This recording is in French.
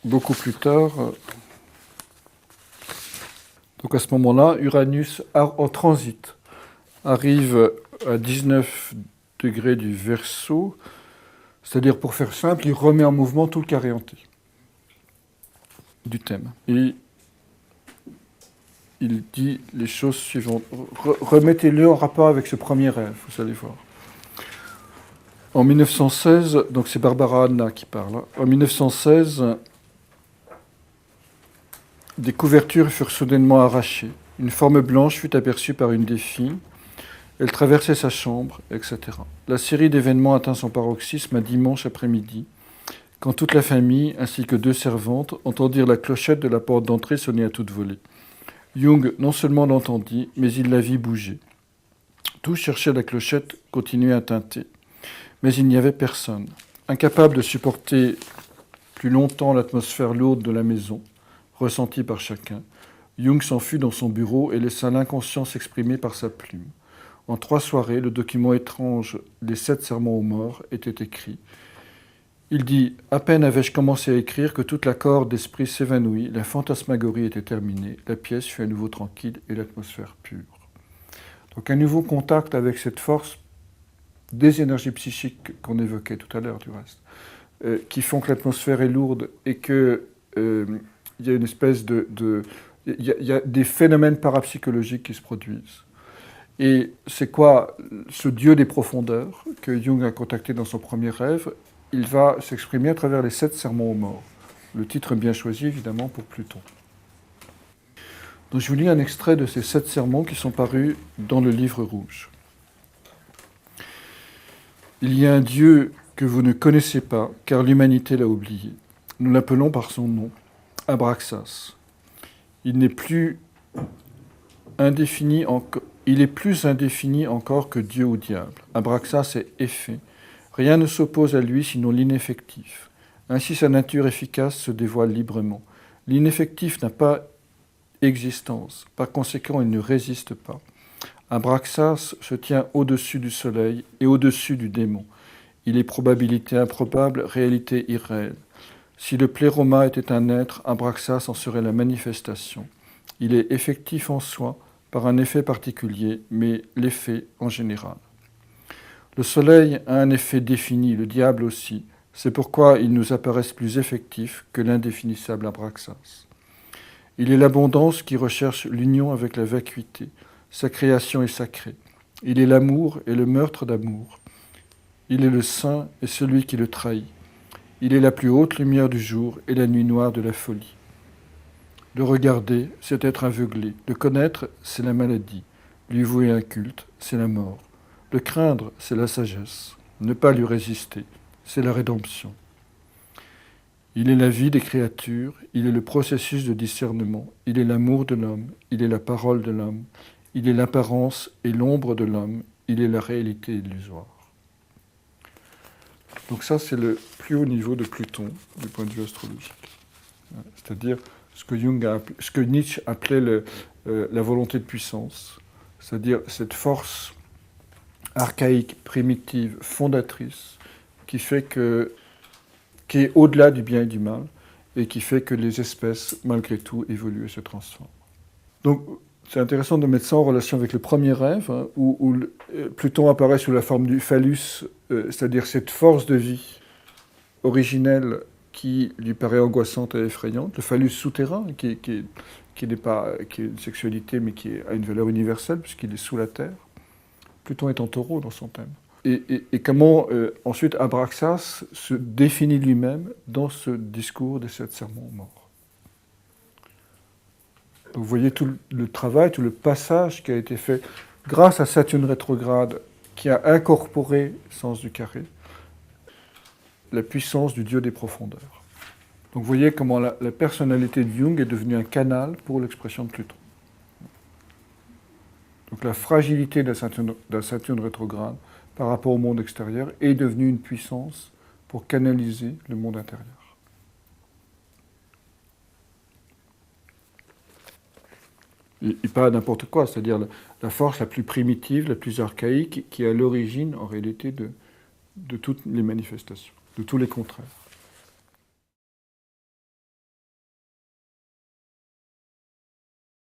beaucoup plus tard, donc à ce moment-là, Uranus en transit arrive à 19 degrés du Verseau, c'est-à-dire, pour faire simple, il remet en mouvement tout le carré entier du thème. Et il dit les choses suivantes. Remettez-le en rapport avec ce premier rêve, vous allez voir. En 1916, donc c'est Barbara Anna qui parle. En 1916, des couvertures furent soudainement arrachées. Une forme blanche fut aperçue par une des filles. Elle traversait sa chambre, etc. La série d'événements atteint son paroxysme un dimanche après-midi, quand toute la famille, ainsi que 2 servantes, entendirent la clochette de la porte d'entrée sonner à toute volée. Jung non seulement l'entendit, mais il la vit bouger. Tous cherchaient la clochette, continuait à tinter. Mais il n'y avait personne. Incapable de supporter plus longtemps l'atmosphère lourde de la maison, ressentie par chacun, Jung s'enfuit dans son bureau et laissa l'inconscient s'exprimer par sa plume. En 3 soirées, le document étrange des 7 sermons aux morts était écrit. Il dit « À peine avais-je commencé à écrire que toute la corde d'esprit s'évanouit, la fantasmagorie était terminée, la pièce fut à nouveau tranquille et l'atmosphère pure. » Donc un nouveau contact avec cette force des énergies psychiques qu'on évoquait tout à l'heure, du reste, qui font que l'atmosphère est lourde et qu'il y a une espèce il y a des phénomènes parapsychologiques qui se produisent. Et c'est quoi ce dieu des profondeurs que Jung a contacté dans son premier rêve? Il va s'exprimer à travers les 7 sermons aux morts. Le titre bien choisi, évidemment, pour Pluton. Donc je vous lis un extrait de ces 7 sermons qui sont parus dans le livre rouge. Il y a un Dieu que vous ne connaissez pas, car l'humanité l'a oublié. Nous l'appelons par son nom, Abraxas. Il est plus indéfini encore que Dieu ou diable. Abraxas est effet. Rien ne s'oppose à lui sinon l'ineffectif. Ainsi sa nature efficace se dévoile librement. L'ineffectif n'a pas existence. Par conséquent, il ne résiste pas. Abraxas se tient au-dessus du soleil et au-dessus du démon. Il est probabilité improbable, réalité irréelle. Si le pléroma était un être, Abraxas en serait la manifestation. Il est effectif en soi, par un effet particulier, mais l'effet en général. Le soleil a un effet défini, le diable aussi. C'est pourquoi ils nous apparaissent plus effectifs que l'indéfinissable Abraxas. Il est l'abondance qui recherche l'union avec la vacuité. Sa création est sacrée. Il est l'amour et le meurtre d'amour. Il est le saint et celui qui le trahit. Il est la plus haute lumière du jour et la nuit noire de la folie. Le regarder, c'est être aveuglé. Le connaître, c'est la maladie. Lui vouer un culte, c'est la mort. Le craindre, c'est la sagesse. Ne pas lui résister, c'est la rédemption. Il est la vie des créatures, il est le processus de discernement, il est l'amour de l'homme, il est la parole de l'homme, il est l'apparence et l'ombre de l'homme, il est la réalité illusoire. Donc ça, c'est le plus haut niveau de Pluton, du point de vue astrologique. C'est-à-dire ce que Nietzsche appelait la volonté de puissance, c'est-à-dire cette force archaïque, primitive, fondatrice, qui est au-delà du bien et du mal, et qui fait que les espèces, malgré tout, évoluent et se transforment. Donc, c'est intéressant de mettre ça en relation avec le premier rêve, hein, où Pluton apparaît sous la forme du phallus, c'est-à-dire cette force de vie originelle qui lui paraît angoissante et effrayante, le phallus souterrain, qui n'est pas qui est une sexualité, mais qui a une valeur universelle, puisqu'il est sous la terre. Pluton est en taureau dans son thème. Et comment ensuite Abraxas se définit lui-même dans ce discours des 7 sermons aux morts. Donc vous voyez tout le travail, tout le passage qui a été fait grâce à Saturne rétrograde, qui a incorporé, sens du carré, la puissance du dieu des profondeurs. Donc vous voyez comment la personnalité de Jung est devenue un canal pour l'expression de Pluton. Donc la fragilité d'un Saturne rétrograde par rapport au monde extérieur est devenue une puissance pour canaliser le monde intérieur. Et pas n'importe quoi, c'est-à-dire la force la plus primitive, la plus archaïque, qui est à l'origine, en réalité, de toutes les manifestations, de tous les contraires.